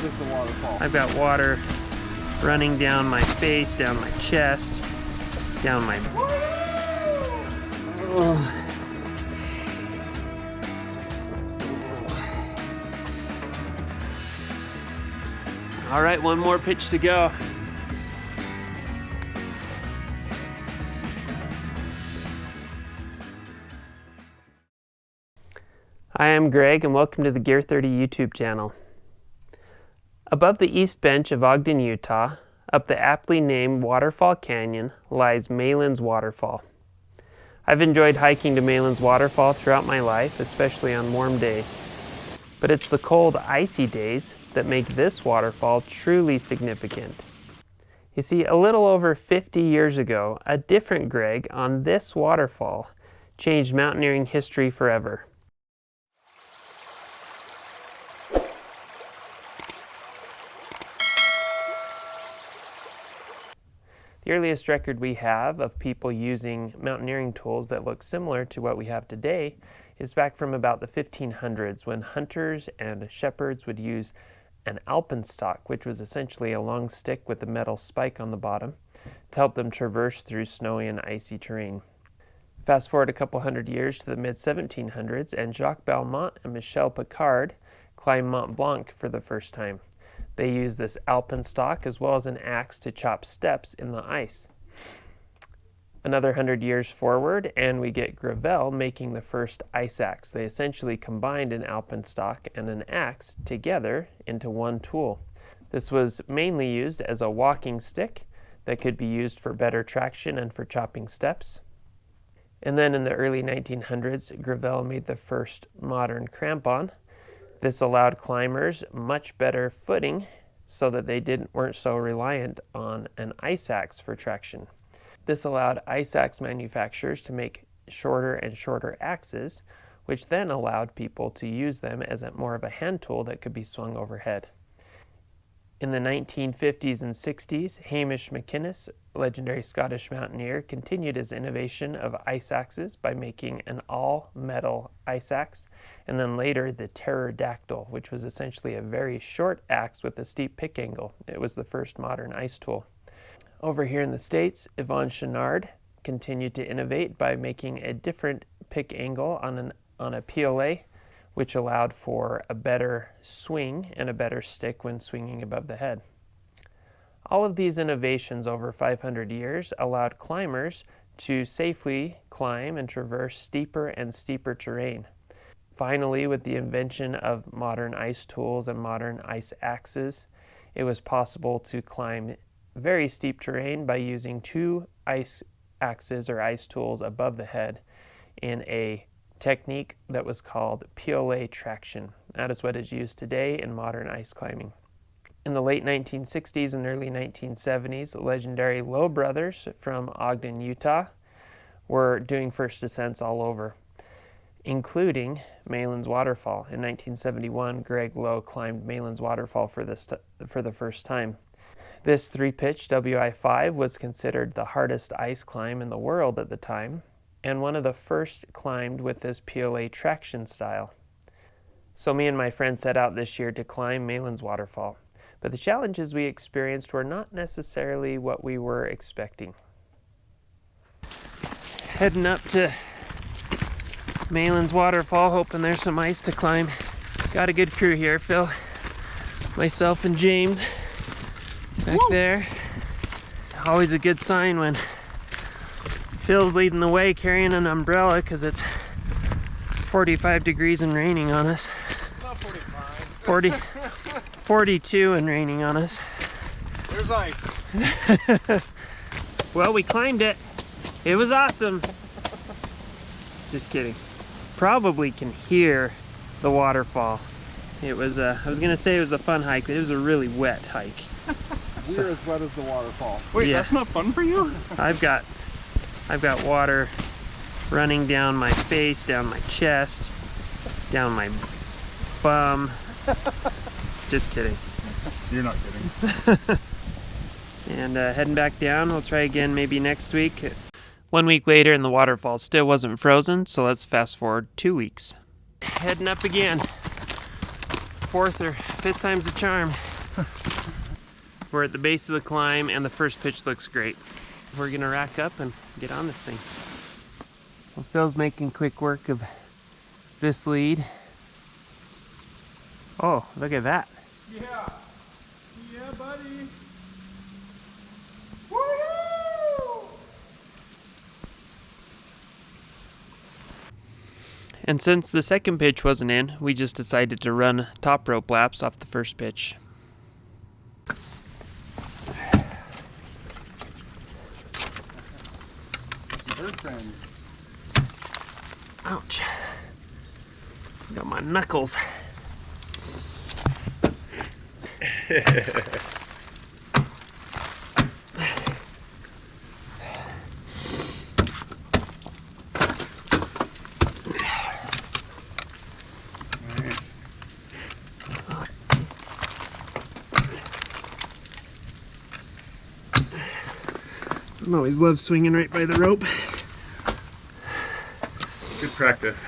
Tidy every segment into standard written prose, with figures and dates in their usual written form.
wet is the waterfall? I've got water running down my face, down my chest, down my... Oh. All right, one more pitch to go. Hi, I'm Greg, and welcome to the Gear 30 YouTube channel. Above the east bench of Ogden, Utah, up the aptly named Waterfall Canyon, lies Malin's Waterfall. I've enjoyed hiking to Malin's Waterfall throughout my life, especially on warm days. But it's the cold, icy days that make this waterfall truly significant. You see, a little over 50 years ago, a different Greg on this waterfall changed mountaineering history forever. The earliest record we have of people using mountaineering tools that look similar to what we have today is back from about the 1500s, when hunters and shepherds would use an alpenstock, which was essentially a long stick with a metal spike on the bottom, to help them traverse through snowy and icy terrain. Fast forward a couple hundred years to the mid-1700s, and Jacques Belmont and Michel Picard climbed Mont Blanc for the first time. They used this alpenstock as well as an axe to chop steps in the ice. Another 100 years forward, and we get Gravel making the first ice axe. They essentially combined an alpenstock and an axe together into one tool. This was mainly used as a walking stick that could be used for better traction and for chopping steps. And then in the early 1900s, Gravel made the first modern crampon. This allowed climbers much better footing so that they weren't so reliant on an ice axe for traction. This allowed ice axe manufacturers to make shorter and shorter axes, which then allowed people to use them as more of a hand tool that could be swung overhead. In the 1950s and 60s, Hamish McInnes, legendary Scottish mountaineer, continued his innovation of ice axes by making an all-metal ice axe, and then later the pterodactyl, which was essentially a very short axe with a steep pick angle. It was the first modern ice tool. Over here in the States, Yvon Chouinard continued to innovate by making a different pick angle on a PLA, which allowed for a better swing and a better stick when swinging above the head. All of these innovations over 500 years allowed climbers to safely climb and traverse steeper and steeper terrain. Finally, with the invention of modern ice tools and modern ice axes, it was possible to climb very steep terrain by using two ice axes or ice tools above the head in a technique that was called PLA traction. That is what is used today in modern ice climbing. In the late 1960s and early 1970s, the legendary Lowe brothers from Ogden, Utah, were doing first ascents all over, including Malin's Waterfall. In 1971, Greg Lowe climbed Malin's Waterfall for the first time. This 3-pitch WI-5 was considered the hardest ice climb in the world at the time, and one of the first climbed with this PLA traction style. So me and my friend set out this year to climb Malin's Waterfall, but the challenges we experienced were not necessarily what we were expecting. Heading up to Malin's Waterfall, hoping there's some ice to climb. Got a good crew here, Phil, myself and James back there. Always a good sign when Phil's leading the way carrying an umbrella, because it's 45 degrees and raining on us. Not 45. 42 and raining on us. There's ice. Well, we climbed it. It was awesome. Just kidding. Probably can hear the waterfall. It was I was gonna say it was a fun hike, but it was a really wet hike. We're as wet as the waterfall. Wait, yeah. That's not fun for you? I've got water running down my face, down my chest, down my bum. Just kidding. You're not kidding. And heading back down. We'll try again maybe next week. 1 week later and the waterfall still wasn't frozen, so let's fast forward 2 weeks. Heading up again. 4th or 5th time's the charm. We're at the base of the climb and the first pitch looks great. We're gonna rack up and get on this thing. Well, Phil's making quick work of this lead. Oh, look at that. Yeah. Yeah, buddy. Woo! And since the second pitch wasn't in, we just decided to run top rope laps off the first pitch. Bird friends. Ouch. Got my knuckles. I always love swinging right by the rope. Good practice.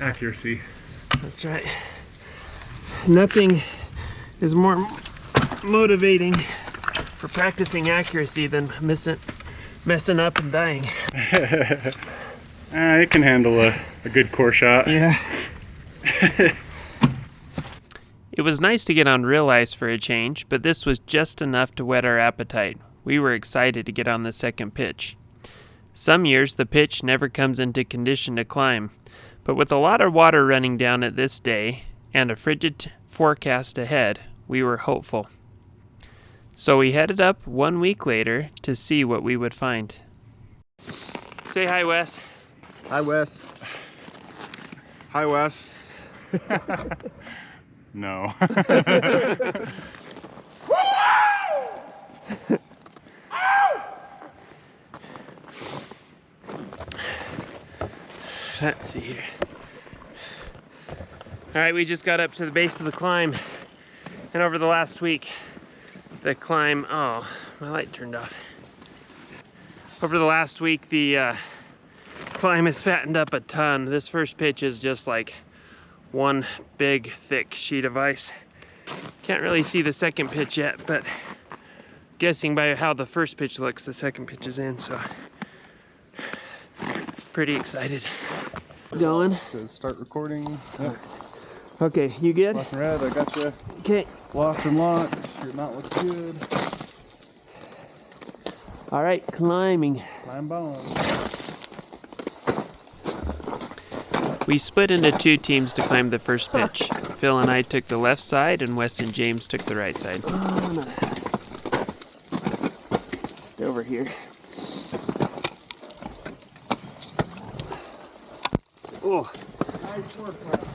Accuracy. That's right. Nothing is more motivating for practicing accuracy than messing up and dying. It can handle a good core shot. Yeah. It was nice to get on real ice for a change, but this was just enough to whet our appetite. We were excited to get on the second pitch. Some years the pitch never comes into condition to climb, but with a lot of water running down at this day and a frigid forecast ahead, we were hopeful. So we headed up 1 week later to see what we would find. Say hi, Wes. Hi, Wes. Hi, Wes. No. Let's see here. All right, we just got up to the base of the climb, and over the last week, the climb, oh, my light turned off. Over the last week, the climb has fattened up a ton. This first pitch is just like one big, thick sheet of ice. Can't really see the second pitch yet, but guessing by how the first pitch looks, the second pitch is in, so pretty excited. Going. Says start recording. Yep. Okay, you good? Lost and red, I got you. Okay. Lost and launch. Your mount looks good. All right, climbing. Climb bone. We split into two teams to climb the first pitch. Phil and I took the left side, and Wes and James took the right side. Stay over here. Oh. Nice work, Wes.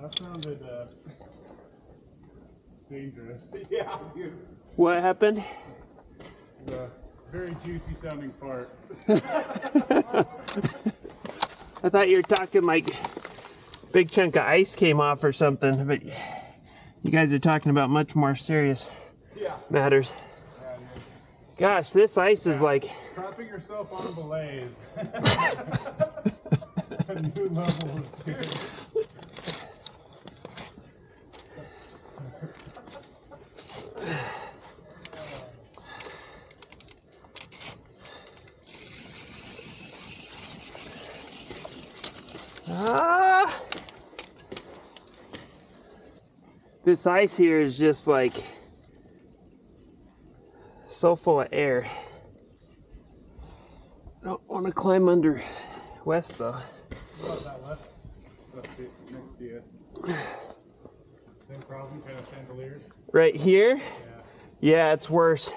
That sounded dangerous. Yeah, dude. What happened? It was a very juicy sounding fart. I thought you were talking like big chunk of ice came off or something, but you guys are talking about much more serious matters. Yeah, dude. Gosh, this ice is like... Propping yourself on belays. A new level of skill. This ice here is just like so full of air. I don't want to climb under West though. What about that left stuff next to you? Same problem, kind of chandeliers? Right here? Yeah. Yeah, it's worse.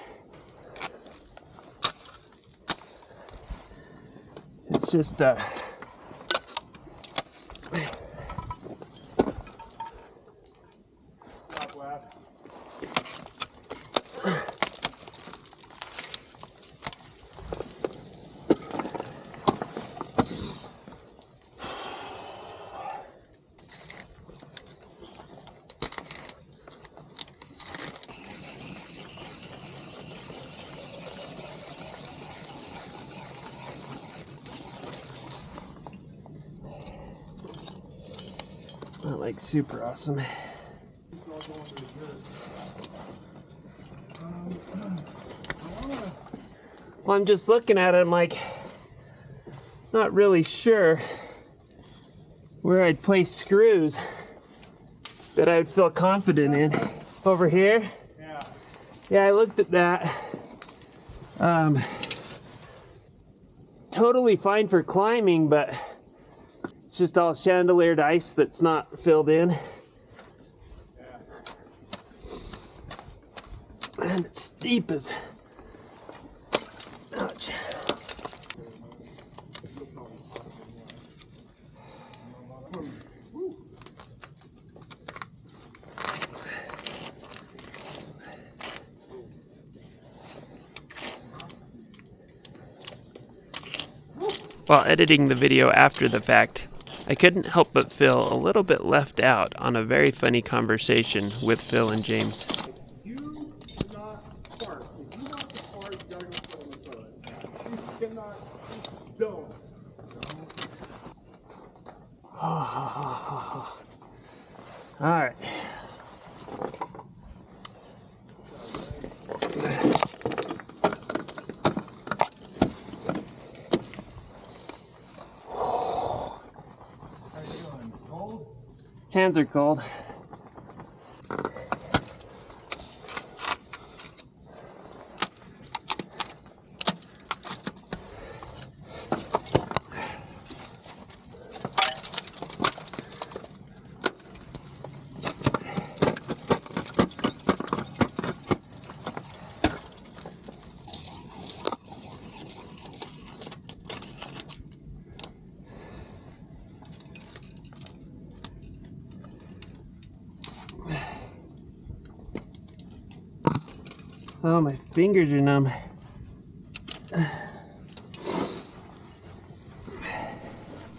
It's just like super awesome. Well, I'm just looking at it, I'm like, not really sure where I'd place screws that I would feel confident in. Over here? Yeah. Yeah, I looked at that. Totally fine for climbing, but it's just all chandeliered ice that's not filled in. Yeah. And it's steep as... Ouch. While editing the video after the fact, I couldn't help but feel a little bit left out on a very funny conversation with Phil and James. You do not fart. If you want to fart, you gotta go sit on the toilet. You cannot, just don't. All right. How you doing? Cold? Hands are cold. Oh, my fingers are numb.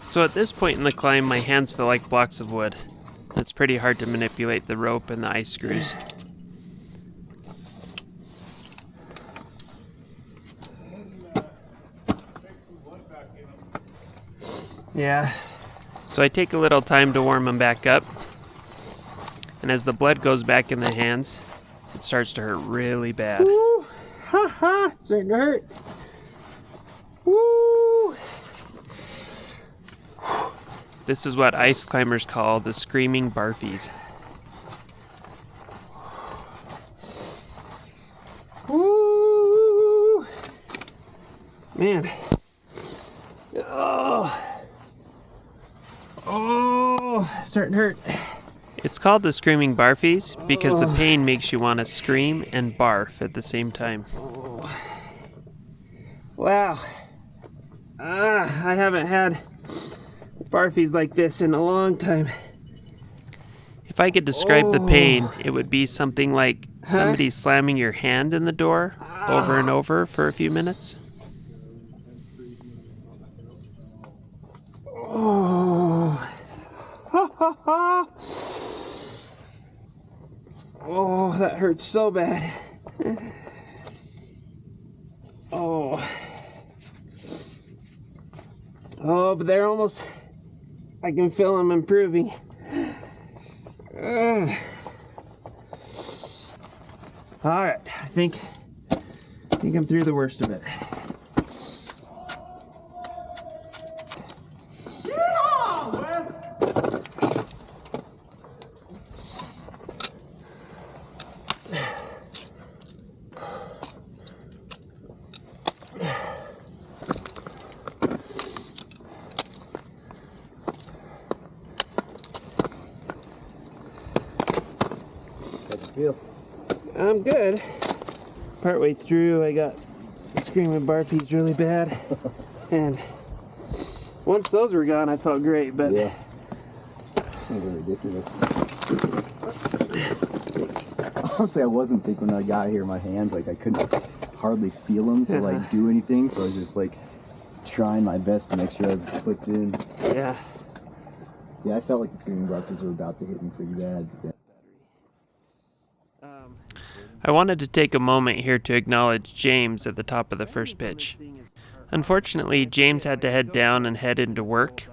So at this point in the climb, my hands feel like blocks of wood. It's pretty hard to manipulate the rope and the ice screws. Yeah. So I take a little time to warm them back up. And as the blood goes back in the hands, it starts to hurt really bad. Woo! Ha ha! It's starting to hurt. Woo! This is what ice climbers call the screaming barfies. Woo! Man. Oh, starting to hurt. It's called the screaming barfies because the pain makes you want to scream and barf at the same time. Oh. Wow. I haven't had barfies like this in a long time. If I could describe the pain, it would be something like somebody slamming your hand in the door over and over for a few minutes. Oh. Ha ha ha. Oh, that hurts so bad. Oh. Oh, but they're almost... I can feel them improving. All right, I think I'm through the worst of it. Yeah, Wes! How'd you feel? I'm good. Partway through, I got screaming barfies really bad. And once those were gone, I felt great, but... Yeah. Sounds ridiculous. Honestly, I wasn't thinking when I got here, my hands, like, I couldn't hardly feel them to, like, do anything, so I was just, like, trying my best to make sure I was clicked in. Yeah. Yeah, I felt like the screaming barfies were about to hit me pretty bad. But I wanted to take a moment here to acknowledge James at the top of the first pitch. Unfortunately, James had to head down and head into work.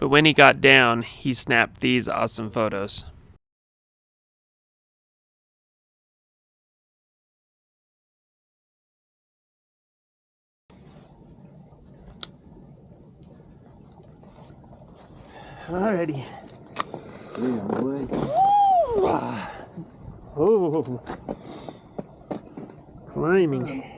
But when he got down, he snapped these awesome photos. Alrighty. Yeah, boy. Oh, climbing.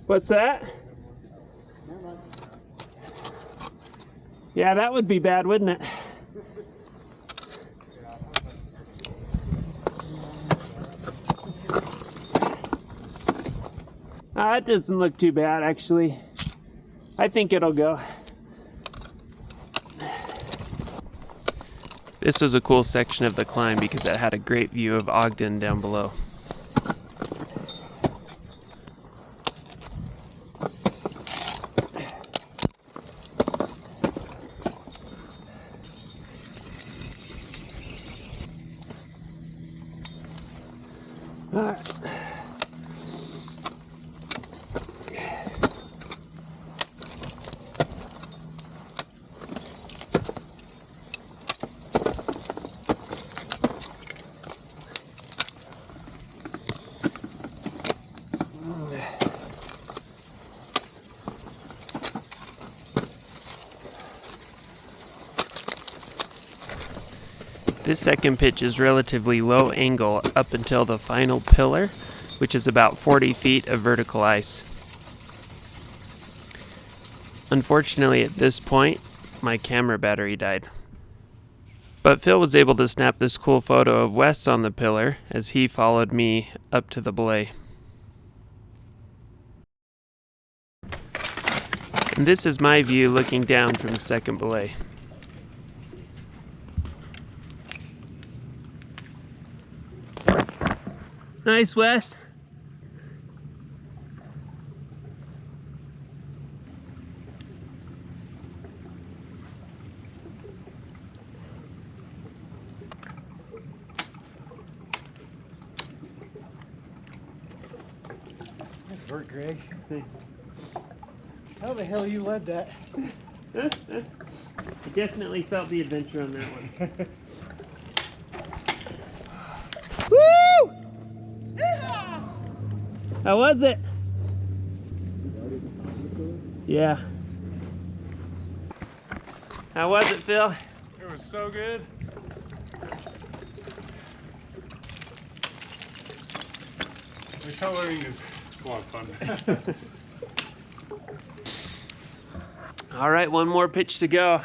What's that? Yeah, that would be bad, wouldn't it? That doesn't look too bad, actually. I think it'll go. This was a cool section of the climb because it had a great view of Ogden down below. All right. This second pitch is relatively low angle up until the final pillar, which is about 40 feet of vertical ice. Unfortunately, at this point, my camera battery died. But Phil was able to snap this cool photo of Wes on the pillar as he followed me up to the belay. And this is my view looking down from the second belay. Nice, Wes. Nice work, Greg. Thanks. How the hell you led that? I definitely felt the adventure on that one. Woo! How was it? Yeah. How was it, Phil? It was so good. The coloring is a lot of fun. All right, one more pitch to go.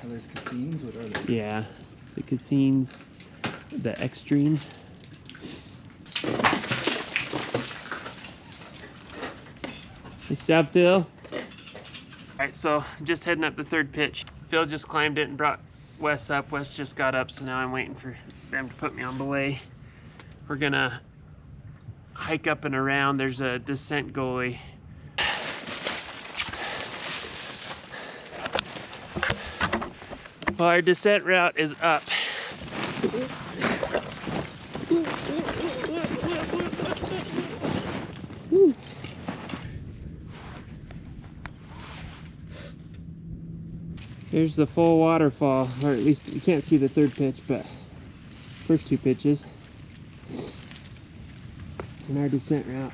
There's Cassines. What are they? Yeah, the Cassines, the extremes. Nice job, Phil. All right, so I'm just heading up the third pitch. Phil just climbed it and brought Wes up. Wes just got up, so now I'm waiting for them to put me on belay. We're gonna hike up and around. There's a descent gully. Well, our descent route is up. Here's the full waterfall, or at least you can't see the third pitch, but first two pitches. And our descent route.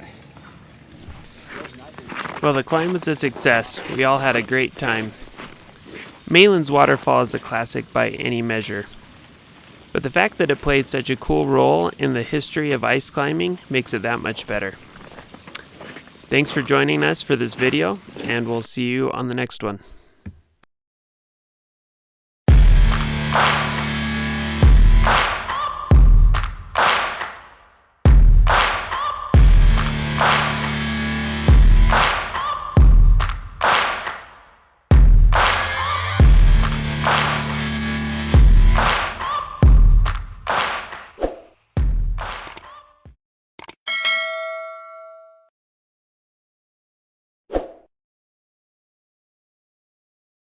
Well, the climb was a success. We all had a great time. Malin's waterfall is a classic by any measure. But the fact that it played such a cool role in the history of ice climbing makes it that much better. Thanks for joining us for this video, and we'll see you on the next one.